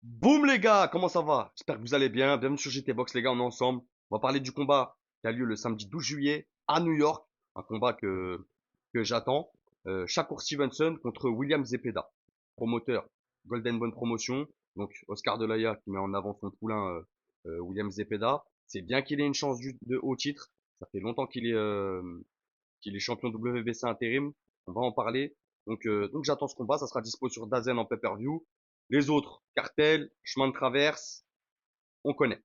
Boum les gars, comment ça va? J'espère que vous allez bien. Bienvenue sur GT Box les gars, on est ensemble. On va parler du combat qui a lieu le samedi 12 juillet à New York. Un combat que j'attends. Shakur Stevenson contre William Zepeda. Promoteur Golden Bone Promotion. Donc Oscar de Laya qui met en avant son poulain William Zepeda. C'est bien qu'il ait une chance de haut titre. Ça fait longtemps qu'il est champion WBC intérim. On va en parler. Donc j'attends ce combat. Ça sera dispo sur Dazen en pay-per-view. Les autres, Cartel, Chemin de Traverse, on connaît.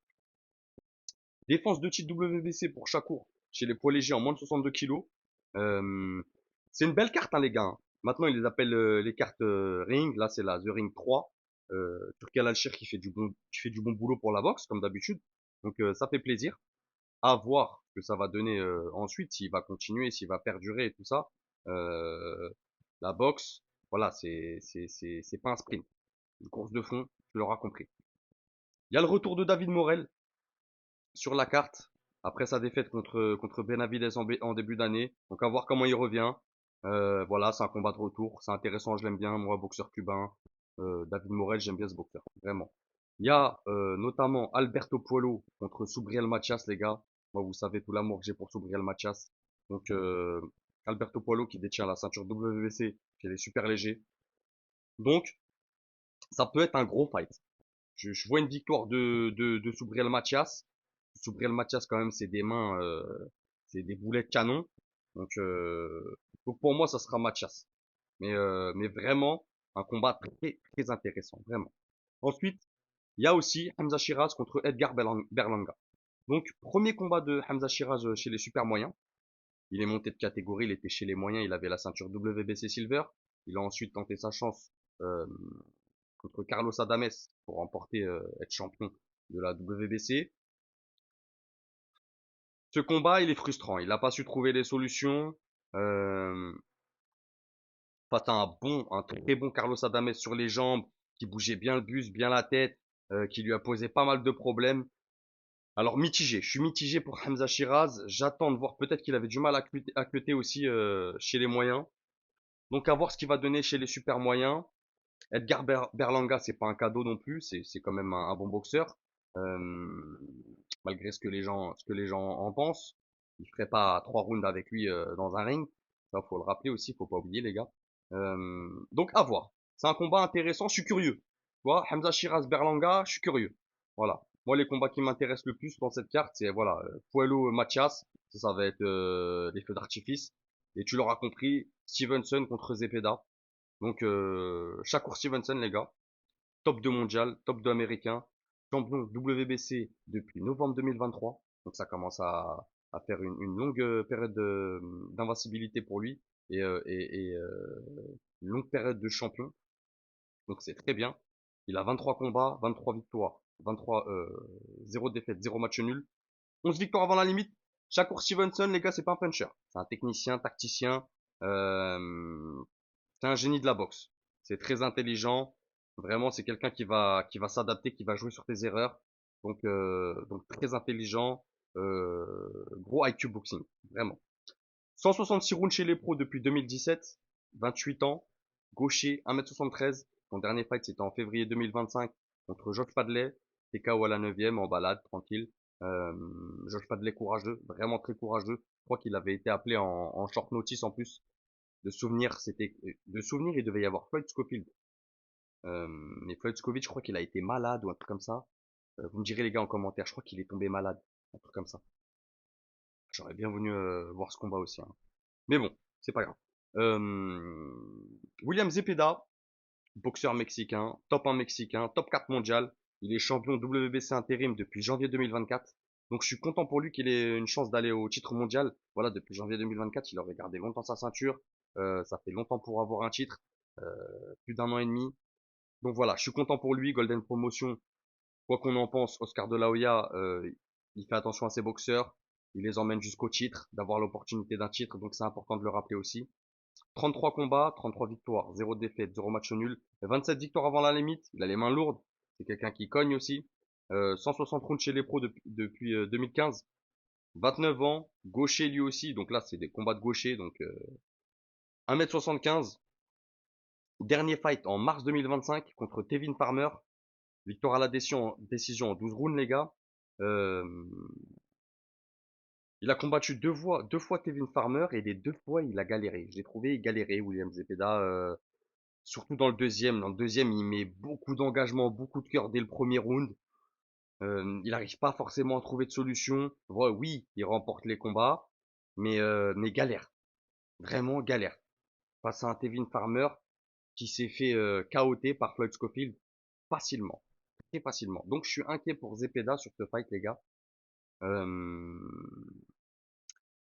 Défense de titre WBC pour Shakur chez les poids légers en moins de 62 kilos. Euh, c'est une belle carte, hein, les gars, hein. Maintenant, ils les appellent les cartes Ring. Là, c'est la The Ring 3. Turki Al-Alshir qui fait du bon boulot pour la boxe, comme d'habitude. Donc, ça fait plaisir. À voir ce que ça va donner ensuite, s'il va continuer, s'il va perdurer et tout ça. Euh, la boxe, voilà, c'est pas un sprint. Une course de fond, tu l'auras compris. Il y a le retour de David Morel sur la carte après sa défaite contre Benavidez en début d'année. Donc à voir comment il revient. Voilà, c'est un combat de retour, c'est intéressant, je l'aime bien, moi, boxeur cubain. David Morel, j'aime bien ce boxeur, vraiment. Il y a notamment Alberto Puello contre Subriel Matias, les gars. Moi, vous savez tout l'amour que j'ai pour Subriel Matias. Donc Alberto Puello qui détient la ceinture WBC, qui est super léger. Donc ça peut être un gros fight. Je vois une victoire de Subriel Matias. Subriel Matias, quand même, c'est des mains, c'est des boulets de canon. Donc, donc pour moi, ça sera Matias. Mais vraiment, un combat très, très intéressant, vraiment. Ensuite, il y a aussi Hamza Shiraz contre Edgar Berlanga. Donc, premier combat de Hamza Shiraz chez les super moyens. Il est monté de catégorie, il était chez les moyens, il avait la ceinture WBC Silver. Il a ensuite tenté sa chance euh, contre Carlos Adames pour remporter, être champion de la WBC. Ce combat, il est frustrant. Il n'a pas su trouver les solutions. Euh, Face à un très bon Carlos Adames sur les jambes, qui bougeait bien le buste, bien la tête, qui lui a posé pas mal de problèmes. Alors mitigé, je suis mitigé pour Hamza Shiraz. J'attends de voir, peut-être qu'il avait du mal à cutter aussi chez les moyens. Donc à voir ce qu'il va donner chez les super moyens. Edgar Berlanga, c'est pas un cadeau non plus, c'est quand même un bon boxeur. Euh, Malgré ce que les gens en pensent, il ferait pas 3 rounds avec lui dans un ring. Ça, faut le rappeler aussi, faut pas oublier les gars. Donc à voir. C'est un combat intéressant, je suis curieux. Tu vois, Hamza Shiraz Berlanga, je suis curieux. Voilà. Moi, les combats qui m'intéressent le plus dans cette carte, c'est voilà, Puello Matias, ça va être les feux d'artifice. Et tu l'auras compris, Stevenson contre Zepeda. Donc, Shakur Stevenson, les gars, top 2 mondial, top 2 américain, champion WBC depuis novembre 2023. Donc, ça commence à faire une longue période d'invincibilité pour lui et une longue période de champion. Donc, c'est très bien. Il a 23 combats, 23 victoires, 23, 0 défaite, 0 match nul. 11 victoires avant la limite. Shakur Stevenson, les gars, c'est pas un puncher. C'est un technicien, tacticien. Euh, c'est un génie de la boxe. C'est très intelligent. Vraiment, c'est quelqu'un qui va s'adapter, qui va jouer sur tes erreurs. Donc très intelligent. Gros IQ boxing, vraiment. 166 rounds chez les pros depuis 2017, 28 ans, gaucher, 1m73. Son dernier fight, c'était en février 2025 contre Josh Padley. TKO à la 9e, en balade, tranquille. Euh, Josh Padley courageux, vraiment très courageux. Je crois qu'il avait été appelé en short notice en plus. De souvenir, il devait y avoir Floyd Scofield. Mais Floyd Scofield, je crois qu'il a été malade ou un truc comme ça. Vous me direz les gars en commentaire, je crois qu'il est tombé malade, un truc comme ça. J'aurais bien voulu voir ce combat aussi, hein. Mais bon, c'est pas grave. Euh, William Zepeda, boxeur mexicain, top 1 mexicain, top 4 mondial. Il est champion WBC intérim depuis janvier 2024. Donc je suis content pour lui qu'il ait une chance d'aller au titre mondial. Voilà, depuis janvier 2024, il aurait gardé longtemps sa ceinture. Ça fait longtemps pour avoir un titre, euh, plus d'un an et demi. Donc voilà, je suis content pour lui. Golden Promotion, quoi qu'on en pense, Oscar de la Hoya, il fait attention à ses boxeurs. Il les emmène jusqu'au titre, d'avoir l'opportunité d'un titre. Donc c'est important de le rappeler aussi. 33 combats, 33 victoires, 0 défaite, 0 match nul, 27 victoires avant la limite, il a les mains lourdes, c'est quelqu'un qui cogne aussi. 160 rounds chez les pros depuis 2015, 29 ans, gaucher lui aussi, donc là c'est des combats de gaucher, donc 1m75, dernier fight en mars 2025 contre Tevin Farmer, Victoire à la décision en 12 rounds, les gars. Euh, il a combattu deux fois Kevin Farmer et les deux fois il a galéré. Je l'ai trouvé galéré, William Zepeda, surtout dans le deuxième. Dans le deuxième, il met beaucoup d'engagement, beaucoup de cœur dès le premier round. Il n'arrive pas forcément à trouver de solution. Oui, il remporte les combats, mais galère, vraiment galère. Face à un Kevin Farmer qui s'est fait KOT par Floyd Scofield facilement, très facilement. Donc je suis inquiet pour Zepeda sur ce fight, les gars. Euh,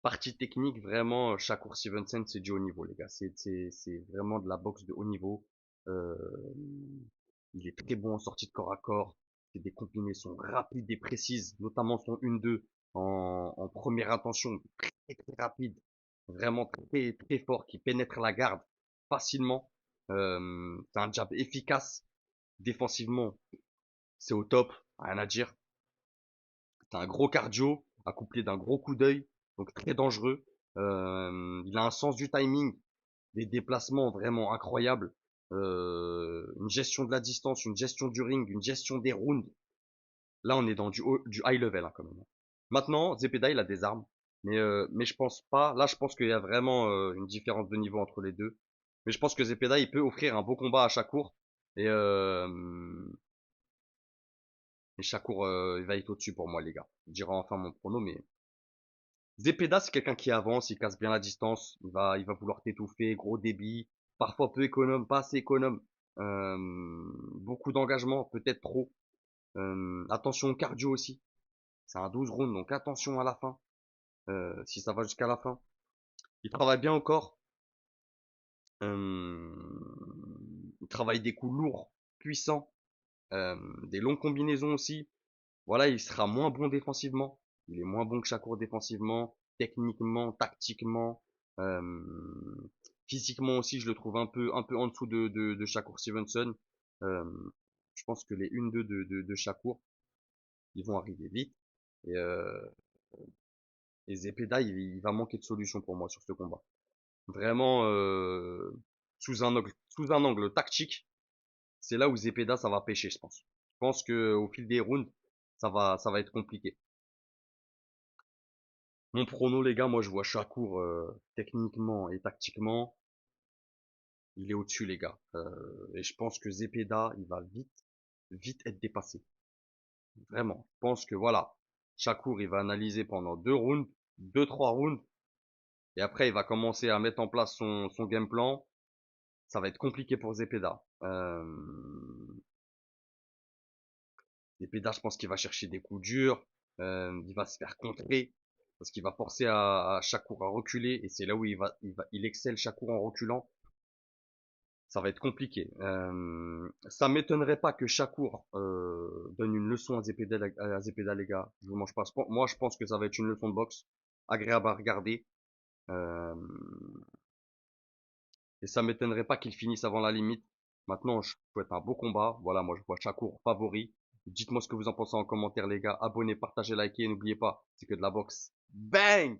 Partie technique, vraiment, Shakur Stevenson, c'est du haut niveau, les gars. C'est vraiment de la boxe de haut niveau. Euh, il est très bon en sortie de corps à corps. C'est des combinaisons rapides et précises, notamment son 1-2 en première intention, très très rapide, vraiment très très fort, qui pénètre la garde facilement. C'est un jab efficace. Défensivement, c'est au top, rien à dire. C'est un gros cardio, accouplé d'un gros coup d'œil, donc très dangereux. Il a un sens du timing, des déplacements vraiment incroyables, une gestion de la distance, une gestion du ring, une gestion des rounds. Là, on est dans du high level, hein, quand même. Maintenant, Zepeda, il a des armes, mais je pense pas. Là, je pense qu'il y a vraiment une différence de niveau entre les deux. Mais je pense que Zepeda, il peut offrir un beau combat à Shakur. Et, euh, et Shakur, il va être au-dessus pour moi, les gars. Je dirai enfin mon prono, mais Zepeda, c'est quelqu'un qui avance, il casse bien la distance, il va vouloir t'étouffer, gros débit, parfois peu économe, pas assez économe, euh, beaucoup d'engagement, peut-être trop. Attention au cardio aussi, c'est un 12 rounds, donc attention à la fin, si ça va jusqu'à la fin. Il travaille bien au corps, il travaille des coups lourds, puissants, des longues combinaisons aussi. Voilà, il sera moins bon défensivement. Il est moins bon que Shakur défensivement, techniquement, tactiquement, euh, physiquement aussi, je le trouve un peu en dessous de Shakur Stevenson. Euh, je pense que les 1-2 de Shakur, ils vont arriver vite. Et, euh, et Zepeda, il va manquer de solution pour moi sur ce combat. Vraiment, sous un angle tactique, c'est là où Zepeda, ça va pêcher, je pense. Je pense que au fil des rounds, ça va être compliqué. Mon prono, les gars, moi je vois Shakur techniquement et tactiquement, il est au-dessus, les gars. Et je pense que Zepeda, il va vite être dépassé. Vraiment. Je pense que voilà, Shakur, il va analyser pendant 2 rounds, 2, 3 rounds, et après il va commencer à mettre en place son game plan. Ça va être compliqué pour Zepeda. Zepeda, je pense qu'il va chercher des coups durs, il va se faire contrer, parce qu'il va forcer à Shakur à reculer, et c'est là où il excelle Shakur en reculant. Ça va être compliqué. Ça m'étonnerait pas que Shakur donne une leçon à Zepeda, les gars. Je vous mange pas. Moi, je pense que ça va être une leçon de boxe agréable à regarder. Euh, et ça m'étonnerait pas qu'il finisse avant la limite. Maintenant, je souhaite un beau combat. Voilà, moi, je vois Shakur favori. Dites-moi ce que vous en pensez en commentaire, les gars. Abonnez, partagez, likez. N'oubliez pas, c'est que de la boxe. Bang!